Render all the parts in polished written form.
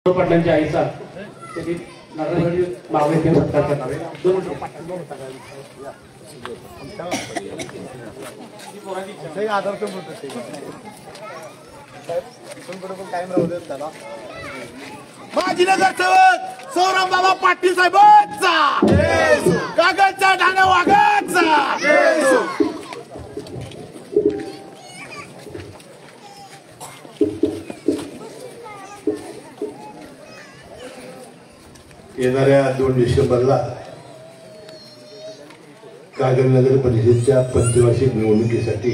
पाटलांच्या आईचा त्यांनी नारायणवाडी मागणी केली सत्कार करणारे माजी नगरसेवक सौरभ बाबा पाटील साहेबांचा कागदचा ढाणा वागाचा येणाऱ्या 2 डिसेंबरला कागल नगर परिषदेच्या पंचवार्षिक निवडणुकीसाठी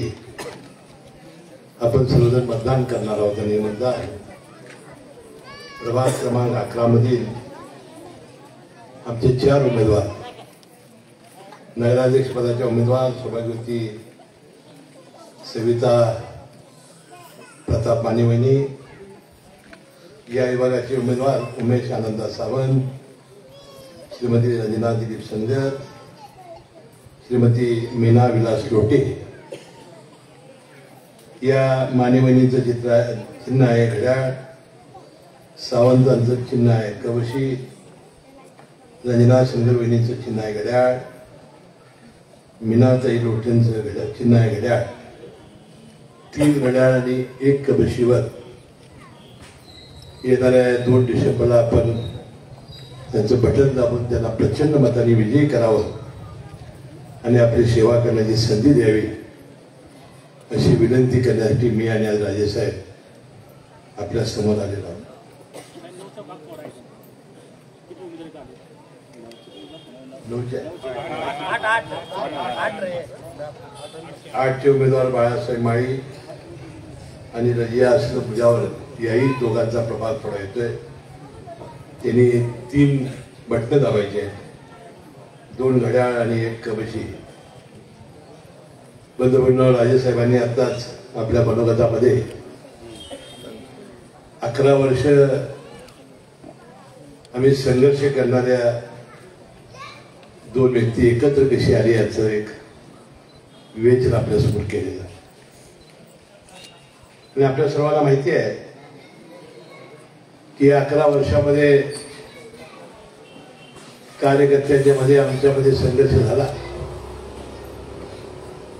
आपण सर्वजण मतदान करणार आहोत आणि मतदान प्रभाग क्रमांक 11 मधील आमचे 4 उमेदवार नगराध्यक्ष पदाच्या उमेदवार सौभाग्यवती सविता प्रताप मानेवणी, या विभागाचे उमेदवार उमेश आनंदा सावंत, श्रीमती रंजना दिलीप संगर, श्रीमती मीना विलास लोटे, या मानेवणीचं चिन्ह आहे घड्याळ, सावंतांचं चिन्ह आहे कवशी, रंजना संगरवणीचं चिन्ह आहे घड्याळ, मीनाताई लोटेंचं चिन्ह आहे घड्याळ. 3 घड्याळ आणि 1 कवशीवर येणाऱ्या 2 डिसेंबरला आपण त्यांचं बटन दाबून त्यांना प्रचंड मताने विजयी करावं आणि आपली सेवा करण्याची संधी द्यावी अशी विनंती करण्यासाठी मी आणि आज राजेसाहेब आपल्या समोर आलेलो आहोत. आठचे उमेदवार बाळासाहेब माळी आणि रजिया असलं बुजावर याही दोघांचा प्रभाग थोडा येतोय. त्यांनी 3 बटणं दाबायचे आहेत, 2 घड्याळ आणि 1 कवशी. बंधूभगिनींनो, राजेसाहेबांनी आताच आपल्या मनोगतामध्ये 11 वर्ष आम्ही संघर्ष करणाऱ्या 2 व्यक्ती एकत्र कशी आली याचं एक विवेचन आपल्यासमोर केलेलं आहे. आणि आपल्या सर्वांना माहिती आहे की 11 वर्षामध्ये कार्यकर्त्यांच्या मध्ये आमच्यामध्ये संघर्ष झाला.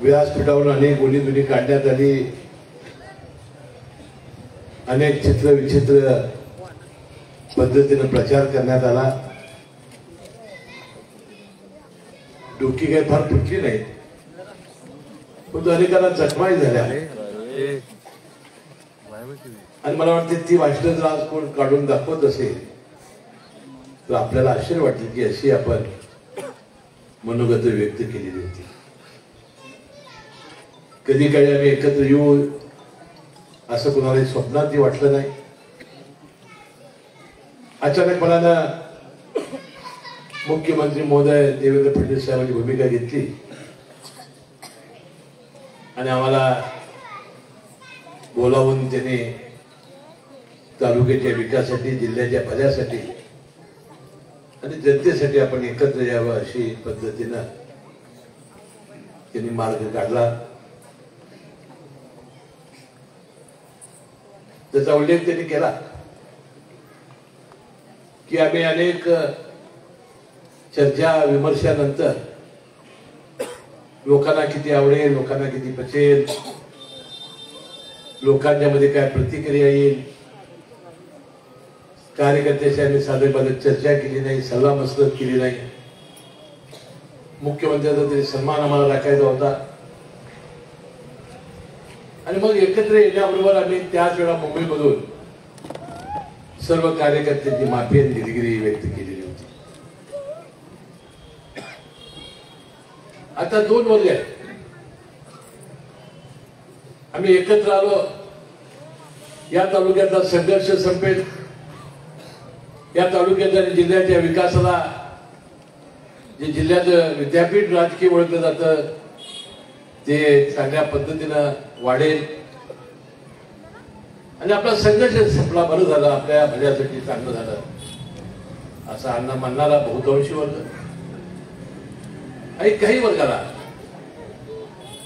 व्यासपीठावरून अनेक गोलीदुली काढण्यात आली, अनेक चित्र विचित्र पद्धतीने प्रचार करण्यात आला. डोकी काही फार फुटली नाही, पण अनेकांना जखमाही झाल्या. आणि मला वाटते ती भाषणं जर आज कोण काढून दाखवत असेल तर आपल्याला आश्चर्य वाटेल की अशी आपण मनोगत व्यक्त केलेली होती. कधी काही आम्ही एकत्र येऊ असं कुणालाही स्वप्नातही वाटलं नाही. अचानकपणानं मुख्यमंत्री महोदय देवेंद्र फडणवीस साहेबांची भूमिका घेतली आणि आम्हाला बोलावून त्यांनी तालुक्याच्या विकासासाठी, जिल्ह्याच्या भल्यासाठी आणि जनतेसाठी आपण एकत्र यावं अशी पद्धतीनं त्यांनी मार्ग काढला. त्याचा उल्लेख त्यांनी केला की आम्ही अनेक चर्चा विमर्शानंतर लोकांना किती आवडेल, लोकांना किती पचेल, लोकांच्या मध्ये काय प्रतिक्रिया येईल, कार्यकर्त्याशी आम्ही साधेपणाने चर्चा केली नाही, सल्ला मसलत केली नाही. मुख्यमंत्र्यांचा तरी सन्मान आम्हाला राखायचा होता. आणि मग एकत्र येण्याबरोबर आम्ही त्याच वेळा मुंबईमधून सर्व कार्यकर्त्यांची माफी आणि दिलगिरी व्यक्त केलेली होती. आता 2 वर्ग आहेत. आम्ही एकत्र आलो, या तालुक्याचा संघर्ष संपेल, या तालुक्याच्या जिल्ह्याच्या विकासाला, जे जिल्ह्याचं विद्यापीठ राजकीय ओळखलं जातं ते चांगल्या पद्धतीनं वाढेल आणि आपला संघर्ष संपला. बरं झालं, आपल्या भल्यासाठी चांगलं झालं असं म्हणणारा बहुतांशी वर्ग आणि काही वर्गाला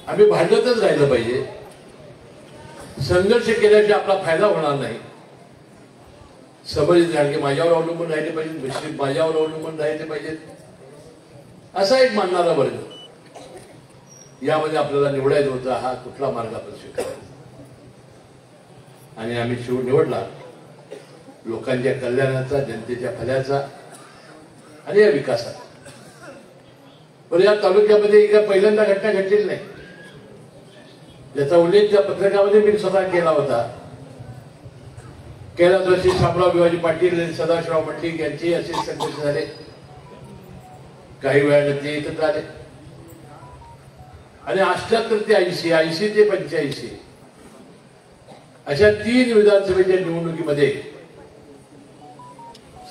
आम्ही भांडतच राहिलं पाहिजे. संघर्ष केल्याशिवाय आपला फायदा होणार नाही. समज की माझ्यावर अवलंबून राहिले पाहिजेत, मुस्लिम माझ्यावर अवलंबून राहिले पाहिजेत, असा एक मानणारा वर्ग. यामध्ये आपल्याला निवडायचं होतं हा कुठला मार्ग आपण स्वीकारायचा. आणि आम्ही निवडला लोकांच्या कल्याणाचा, जनतेच्या भल्याचा आणि या विकासाचा. पण या तालुक्यामध्ये एका पहिल्यांदा घटना घडलेली नाही, ज्याचा उल्लेख त्या पत्रकामध्ये मी स्वतः केला होता. कैलास वर्षी शामराव भिवाजी पाटील आणि सदाशिवराव मंडलिक यांचे असे संघर्ष झाले. काही वेळाने ते एकत्र आले आणि 78 ते 80, 80 ते 85 अशा 3 विधानसभेच्या निवडणुकीमध्ये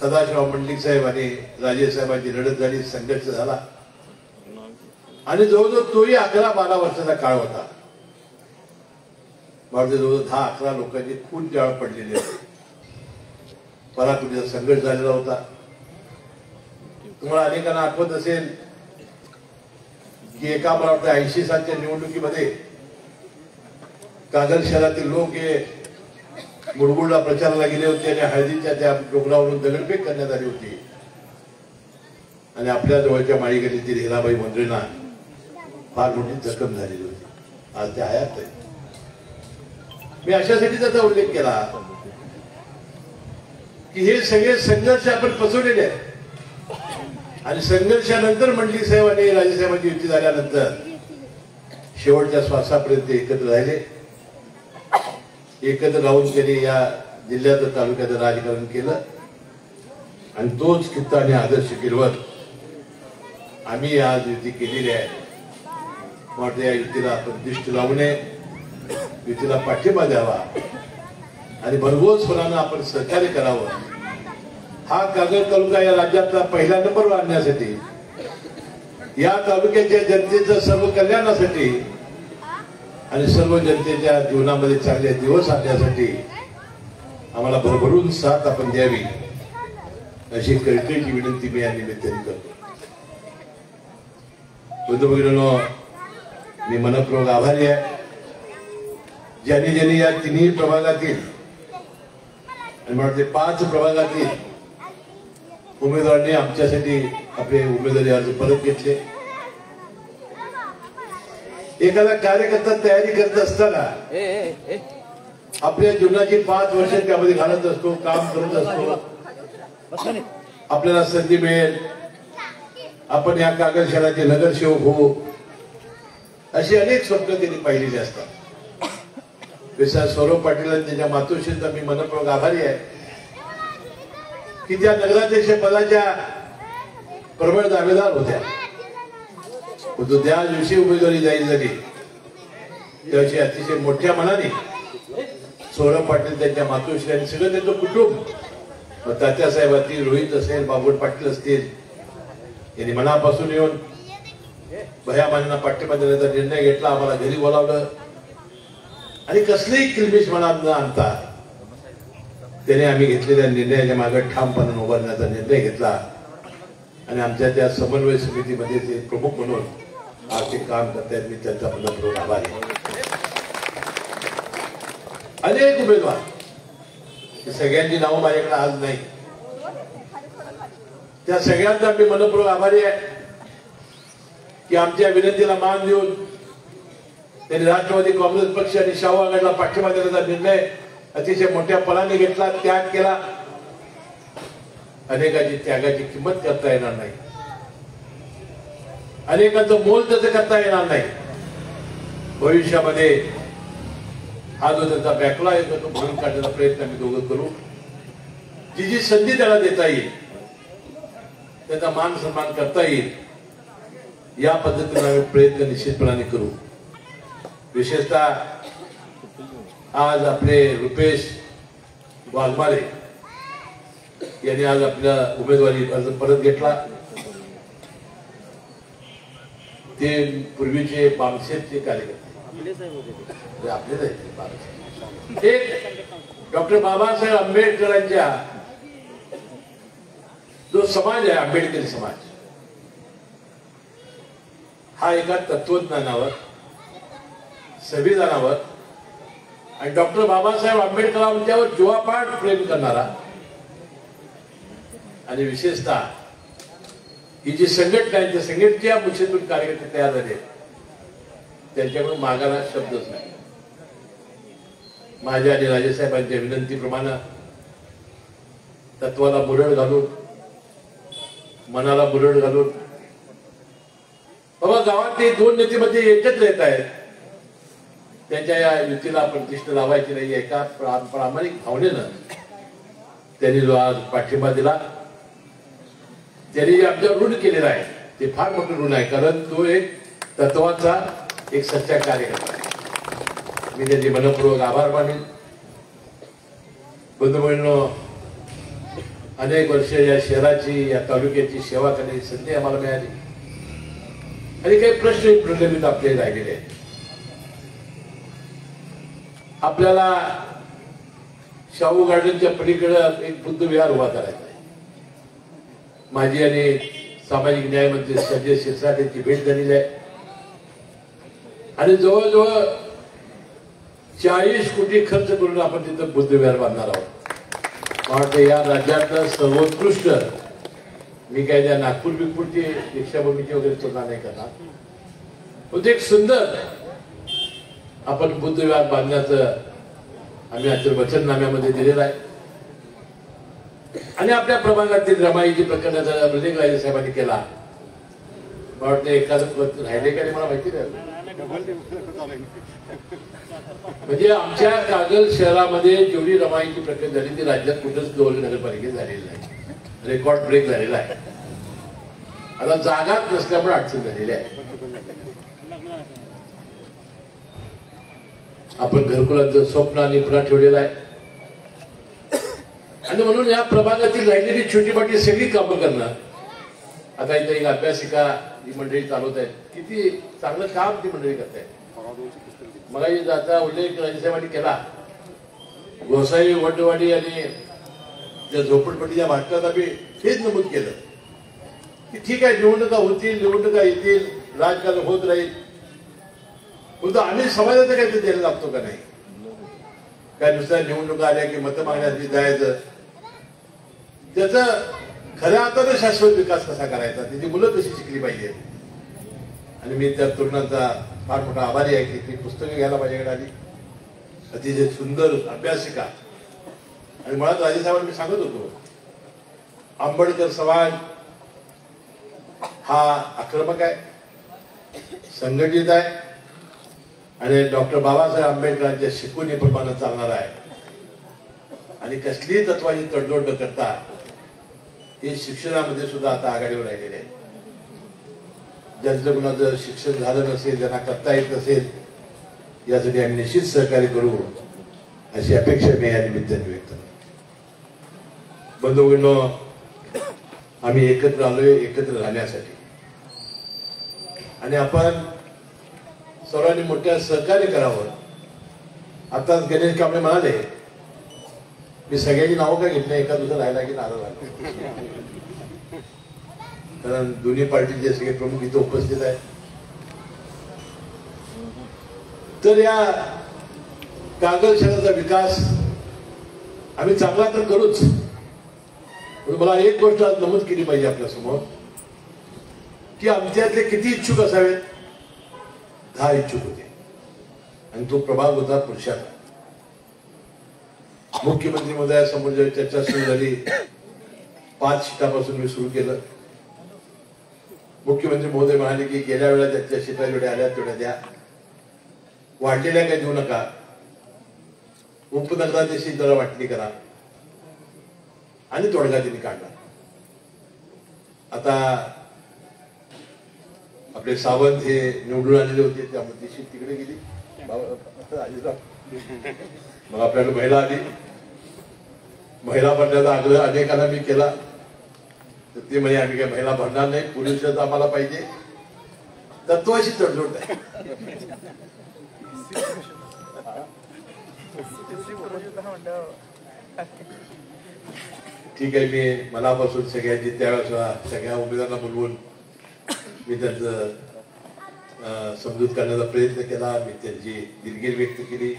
सदाशिवराव मंडलिक साहेब आणि राजे साहेबांची लढत झाली, संघर्ष झाला आणि जवळजवळ तोही 11-12 वर्षाचा काळ होता. जवळजवळ 10-11 लोकांचे खून त्यावेळेला पडलेले होते. पराकुटीचा संघर्ष झालेला होता. तुम्हाला अनेकांना आठवत असेल की एका मला वाटतं 80 सालच्या निवडणुकीमध्ये कागल शहरातील लोक हे मुरगुडला प्रचाराला गेले होते आणि हळदीच्या त्या डोंगरावरून दगडफेक करण्यात आली होती आणि आपल्या जवळच्या माळीगल्लीतील हिराबाई मंत्रींना फार मोठी जखम झालेली होती. आज ते हयात आहे. मी अशासाठी त्याचा उल्लेख केला की हे सगळे संघर्ष आपण फसवलेले आहेत आणि संघर्षानंतर मंडलिक साहेब आणि राजेसाहेबांची युती झाल्यानंतर शेवटच्या श्वासापर्यंत एकत्र राहिले. एकत्र राहून त्यांनी या जिल्ह्याचं तालुक्याचं राजकारण केलं आणि तोच किस्सा आणि आदर्श गिरवत आम्ही आज युती केलेली आहे. वाटतं या युतीला आपण दृष्टी लावू नये, युतीला पाठिंबा द्यावा आणि भरघोसपणानं आपण सहकार्य करावं. हा कागल तालुका या राज्यातला पहिला नंबरवर आणण्यासाठी, या तालुक्याच्या जनतेचं सर्व कल्याणासाठी आणि सर्व जनतेच्या जीवनामध्ये चांगले दिवस आणण्यासाठी आम्हाला भरभरून साथ आपण द्यावी अशी कळकळीची विनंती मी या निमित्ताने करतो. बंधू-भगिनींनो, मी मनपूर्वक आभारी आहे ज्यांनी ज्यांनी या 3 प्रभागातील आणि मला वाटते 5 प्रभागातील उमेदवारांनी आमच्यासाठी आपले उमेदवारी अर्ज परत घेतले. एखादा कार्यकर्ता तयारी करत असताना आपल्या जीवनाची 5 वर्ष त्यामध्ये घालत असतो, काम करत असतो. आपल्याला संधी मिळेल, आपण या कागल शहराचे नगरसेवक होऊ, अशी अनेक स्वप्न त्यांनी पाहिलेली असतात. विशा सौरभ पाटील आणि त्यांच्या मातोश्रींचा मी मनपूर्वक आभारी आहे की त्या नगराध्यक्ष पदाच्या प्रबळ दावेदार होत्या. ज्या दिवशी उमेदवारी जाहीर झाली त्याविषयी अतिशय मोठ्या मनाने सौरभ पाटील, त्यांच्या मातोश्री आणि सगळं त्यांचं कुटुंब, तात्यासाहेब असतील, रोहित असेल, बाबूड पाटील असतील, यांनी मनापासून येऊन भयामानांना पाठिंबा देण्याचा निर्णय घेतला. आम्हाला घरी बोलावलं आणि कसलीही किलबिश मनात न आणता त्याने आम्ही घेतलेल्या निर्णयाच्या मागे ठामपणे उभारण्याचा निर्णय घेतला आणि आमच्या त्या समन्वय समितीमध्ये ते प्रमुख म्हणून आर्थिक काम करतायत. मी त्यांचा मनपूर्वक आभारी आहे. अनेक उमेदवार, सगळ्यांची नावं माझ्याकडे आज नाही, त्या सगळ्यांचा मी मनपूर्वक आभारी आहे की आमच्या विनंतीला मान देऊन त्यांनी राष्ट्रवादी काँग्रेस पक्ष आणि शाहू आघाडीला पाठिंबा देण्याचा निर्णय अतिशय मोठ्या पणाने घेतला, त्याग केला. अनेकांची त्यागाची किंमत करता येणार नाही, अनेकांचं मोल त्याचं करता येणार नाही. भविष्यामध्ये हा जो त्यांचा बॅकलॉग आहे तो भरून काढण्याचा प्रयत्न आम्ही दोघं करू. जी जी संधी त्याला देता येईल, त्याचा मान सन्मान करता येईल, या पद्धतीने आम्ही प्रयत्न निश्चितपणाने करू. विशेषतः आज आपले रुपेश वाघमारे यांनी आज आपल्या उमेदवारी अर्ज परत घेतला. ते पूर्वीचे बामशेटचे कार्यकर्ते आपलेच आहेत. एक डॉक्टर बाबासाहेब आंबेडकरांच्या जो समाज आहे, आंबेडकरी समाज, हा एका तत्वज्ञानावर, संविधानावर आणि डॉक्टर बाबासाहेब आंबेडकरांच्यावर जीवापाड प्रेम करणारा आणि विशेषतः ही जी संघटना आहे त्या संघटनेच्या मुख्यतून कार्यकर्ते तयार झाले त्यांच्याकडून मागायला शब्दच नाही. माझ्या आणि राजेसाहेबांच्या विनंतीप्रमाणे तत्वाला बुरड घालून मनाला बुरड घालून बाबा गावातले दोन नेतेमध्ये एकत्र येत आहेत त्यांच्या या युतीला प्रतिष्ठा लावायची नाही एका प्रामाणिक भावनेनं त्यांनी जो आज पाठिंबा दिला त्यांनी जे आमच्यावर ऋण केलेलं आहे ते फार मोठं ऋण आहे कारण तो एक तत्वाचा एक सच्चा कार्यकर्ता आहे. मी त्यांचे मनपूर्वक आभार मानेन. बंधूंनो अनेक वर्ष या शहराची या तालुक्याची सेवा करण्याची संधी आम्हाला मिळाली आणि काही प्रश्न प्रलंबित आपले राहिलेले आहेत. आपल्याला शाहू गार्डनच्या पलीकडे एक बुद्ध विहार उभा करायचा आहे. माझी आणि सामाजिक न्याय मंत्री संजय शिरसाट यांची भेट झालेली आहे आणि जवळजवळ 40 कोटी खर्च करून आपण तिथं बुद्ध विहार बांधणार आहोत. मला वाटतं या राज्यातलं सर्वोत्कृष्ट मी काय त्या नागपूर बिगपूरची दीक्षाभूमीची वगैरे तुलना नाही करणार पण एक सुंदर आपण बुद्ध विहार बांधण्याचं आम्ही आता वचननाम्यामध्ये दिलेलं आहे आणि आपल्या प्रभागातील रमाईची प्रकरणाचा उल्लेख राजेसाहेबांनी केला. मला वाटतं एखादं राहिले का नाही मला माहिती नाही. म्हणजे आमच्या कागल शहरामध्ये जेवढी रमाईची प्रकरण झाली ती राज्यात कुठंच दोन नगरपालिकेत झालेली नाही. रेकॉर्ड ब्रेक झालेला आहे. आता जागाच नसल्यामुळे अडचण झालेली आहे. आपण घरकुलाचं स्वप्न आणि पुन्हा ठेवलेलं आहे आणि म्हणून या प्रभागातील राहिलेली छोटी मोठी सगळी कामं करणं. आता इथे एक अभ्यासिका ही मंडळी चालवत आहेत किती चांगलं काम ती मंडळी करत आहेत. मला जाता उल्लेख राजेसाहेबांनी केला गोसाई वडवाडी आणि त्या झोपडपट्टीच्या भाटकात आम्ही हेच नमूद केलं की ठीक आहे निवडणुका होतील निवडणुका येतील राजकारण होत राहील पण आम्ही समाजाचं काही द्यायला लागतो का नाही. काय नुसत्या निवडणुका आल्या की मतं मागण्यासाठी जायचं त्याचा खऱ्या अर्थानं शाश्वत विकास कसा करायचा त्याची मुलं कशी शिकली पाहिजे. आणि मी त्या तरुणांचा फार मोठा आभारी आहे की ती पुस्तकं घ्यायला माझ्याकडे आली अतिशय सुंदर अभ्यासिका. आणि मुळात राजेसाहेबांनी मी सांगत होतो आंबेडकर समाज हा आक्रमक आहे संघटित आहे आणि डॉक्टर बाबासाहेब आंबेडकरांच्या शिकवणीप्रमाणे चालणार आहे आणि कसलीही तत्वाची तडजोड न करता हे शिक्षणामध्ये सुद्धा आता आघाडीवर राहिलेले आहे. ज्यांचं कुणाचं शिक्षण झालं नसेल ज्यांना करता येत नसेल यासाठी आम्ही निश्चित सहकार्य करू अशी अपेक्षा मी या निमित्ताने व्यक्त करतो. बंधूंनो आम्ही एकत्र आलोय एकत्र राहण्यासाठी आणि आपण सर्वांनी मोठ्या सहकार्य करावं. आता गणेश कांबळे म्हणाले मी सगळ्यांची नावं काय घेतली एका दुसरं राहायला की नाराज झाला कारण दोन्ही पार्टीचे सगळे प्रमुख इथे उपस्थित आहेत. तर या कागल शहराचा विकास आम्ही चांगला तर करूच मला एक गोष्ट आज नमूद केली पाहिजे आपल्या समोर की आमच्यातले किती इच्छुक असावेत. 10 इच्छुक होते आणि तो प्रभाग होता पुरुषाचा. मुख्यमंत्री महोदयासमोर जेव्हा चर्चा सुरू झाली 5 सीटापासून मी सुरू केलं. मुख्यमंत्री महोदय म्हणाले की गेल्या वेळेला त्याच्या सीटा जेवढ्या आल्या तेवढ्या द्या वाढलेल्या काही देऊ नका उपनगराची जरा वाटणी करा आणि तोडगा त्यांनी काढला. आता आपले सावंत हे निवडून आलेले होते त्यामुळे ती सीट तिकडे गेली. मग आपल्याला महिला आली. महिला भरण्याचा आग्रह अनेकांना मी केला तर ते म्हणजे आम्ही काय महिला भरणार नाही पुरुष आम्हाला पाहिजे तत्वाशी तडजोड आहे. ठीक आहे मी मनापासून सगळ्यांची त्यावेळेस सगळ्या उमेदवारांना बोलवून मी त्यांचं समजूत करण्याचा प्रयत्न केला. मी त्यांची दिलगिरी व्यक्त केली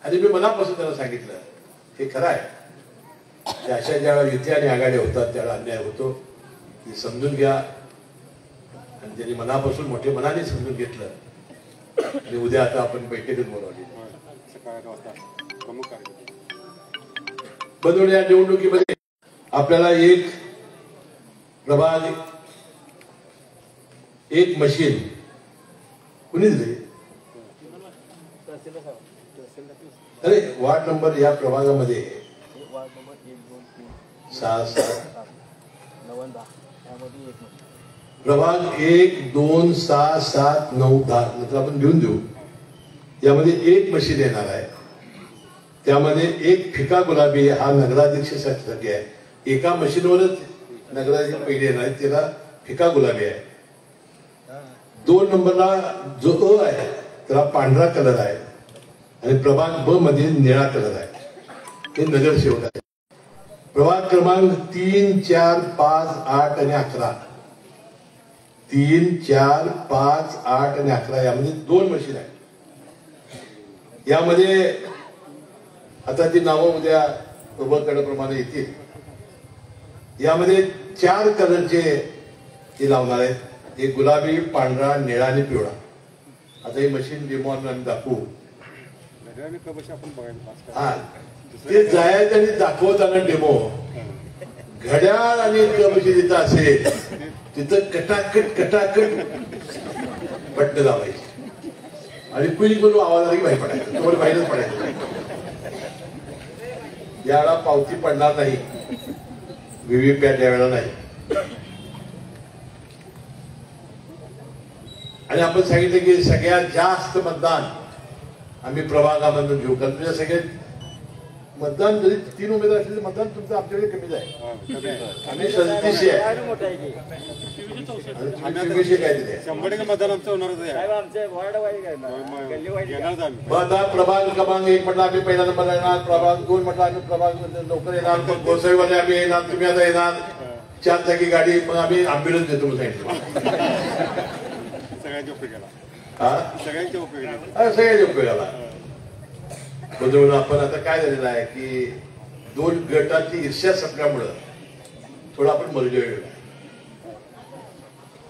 आणि मी मनापासून त्यांना सांगितलं हे खरं आहे अशा ज्या युती आणि आघाड्या होतात त्याला अन्याय होतो, ते समजून घ्या. आणि त्यांनी मनापासून मोठे मनाने समजून घेतलं आणि उद्या आता आपण बैठकीत बोलावली. बदल या निवडणुकीमध्ये आपल्याला एक प्रभाग, एक मशीन कुणीच दिली. अरे वार्ड नंबर या प्रभागामध्ये 6, 7 प्रभाग 1, 2, 6, 7, 9, 10 नंतर आपण घेऊन देऊ. यामध्ये एक मशीन येणार आहे. त्यामध्ये एक फिका गुलाबी हा नगराध्यक्षासाठी आहे. एका मशीनवरच नगराध्यक्ष पहिले येणार आहे, त्याला फिका गुलाबी आहे. 2 नंबरला जो अ आहे त्याला पांढरा कलर आहे आणि प्रभाग ब मध्ये निळा कलर आहे. हे नगरसेवक आहे. प्रभाग क्रमांक 3, 4, 5, 8 आणि 11. 3, 4, 5, 8 आणि 11 यामध्ये 2 मशीन आहे. यामध्ये आता ती नावं उद्या प्रभागाप्रमाणे येतील. यामध्ये 4 कलरचे हे लावणार आहेत. एक गुलाबी, पांढरा, निळा आणि पिवळा. आता ही मशीन डेमो आम्ही दाखवू. हा ते जायचं आणि दाखवताना डेमो घड्याळ आणि कबशी जिथं असेल तिथं कटाकट बटणं लावायची आणि कुणी करून आवाज आला की बाहेर पडायचं. तुम्हाला बाहेरच पडायचं. यावेळेला पावती पडणार नाही, व्हीव्हीपॅट यावेळेला नाही. आणि आपण सांगितलं की सगळ्यात जास्त मतदान आम्ही प्रभागामधून घेऊ. कारण तुझ्या सगळ्यात मतदान जरी 3 उमेदवार असले मतदान तुमचं आमच्याकडे कमीच आहे. आम्ही 37 आहे. 24 काय दिले 100% मतदान आमचं होणारच आहे. प्रभाग क्रमांक 1 म्हटलं आम्ही पहिला नंबरला येणार. प्रभाग 2 म्हटलं आम्ही प्रभाग लवकर येणार. गोसाईवाले आम्ही येणार, तुम्ही आता येणार. 4 चाकी गाडी, मग आम्ही अँब्युलन्स देतो म्हणून सांगितलं. सगळ्यांच्या उपयोगाला बदलून आपण आता काय झालेलं आहे की 2 गटाची ईर्ष्या संपल्यामुळं थोडं आपण मलजोळ.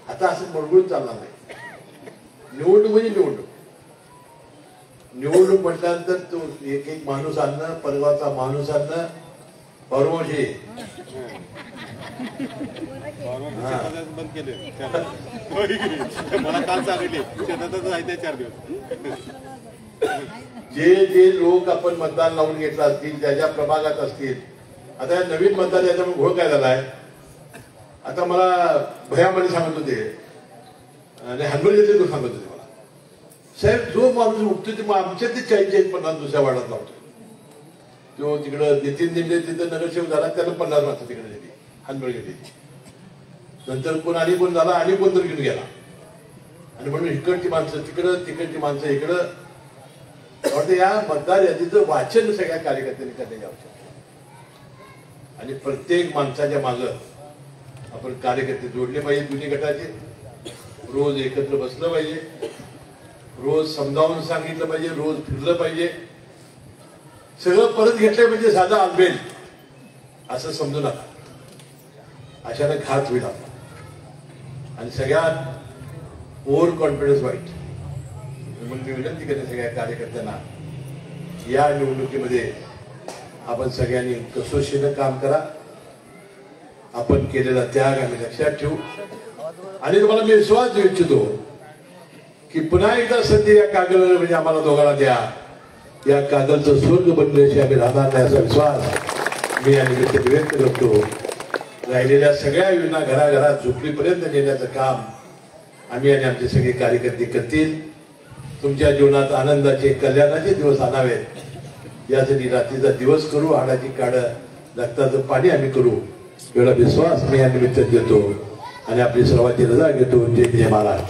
आता असं मळगून चालणार नाही. निवडणूक म्हणजे निवडणूक म्हटल्यानंतर तो एक माणूस आणणं, परगावचा माणूस आणणं, परमोशी बंद केले. मला काल सांगितले शेतातच आहे ते 4 दिवस. जे लोक आपण मतदान लावून घेतलं असतील, ज्या ज्या प्रभागात असतील. आता नवीन मतदार याच्यामुळे घोळ काय झालाय. आता मला भयामध्ये सांगत होते आणि हनबर्गेतले लोक सांगत होते मला, साहेब जो माणूस उठतो ते आमच्या ते 40-50 दुसऱ्या वार्डात लावतो. तो तिकडं नितीन दिंडे तिथं नगरसेवक झाला, त्याला 50 माणसं तिकडे दिली हनबर्गेतली. नंतर कोण आणि कोण झाला आणि कोण तर घेऊन गेला. आणि म्हणून इकडची माणसं तिकडं, तिकडची माणसं इकडं. या मतदार यादीचं वाचन सगळ्या कार्यकर्त्यांनी करण्याची आवश्यकता. आणि प्रत्येक माणसाच्या मागं आपण कार्यकर्ते जोडले पाहिजे. दोन्ही गटाचे रोज एकत्र बसलं पाहिजे, रोज समजावून सांगितलं पाहिजे, रोज फिरलं पाहिजे. सगळं परत घेतलं म्हणजे साधा आलबेल असं समजू नका. अशाने घात होईल आपला. आणि सगळ्यात ओव्हर कॉन्फिडन्स वाईट. म्हणून मी विनंती करते सगळ्या कार्यकर्त्यांना, या निवडणुकीमध्ये आपण सगळ्यांनी कसोशीनं काम करा. आपण केलेला त्याग आम्ही लक्षात ठेवू. आणि तुम्हाला मी विश्वास देऊ इच्छितो की पुन्हा एकदा संधी या कागदावर म्हणजे आम्हाला दोघांना द्या. या कागदचं स्वर्ग बनल्याशी आम्ही राहणार नाही असा विश्वास मी या निमित्ताने व्यक्त करतो. राहिलेल्या सगळ्या योजना घराघरात झोपडीपर्यंत नेण्याचं काम आम्ही आणि आमचे सगळे कार्यकर्ते करतील. तुमच्या जीवनात आनंदाचे, कल्याणाचे दिवस आणावेत यासाठी रात्रीचा दिवस करू, हाडाची काढं, रक्ताचं पाणी आम्ही करू एवढा विश्वास मी या निमित्ताने देतो आणि आपली सर्वांची रजा घेतो. जय जय महाराज.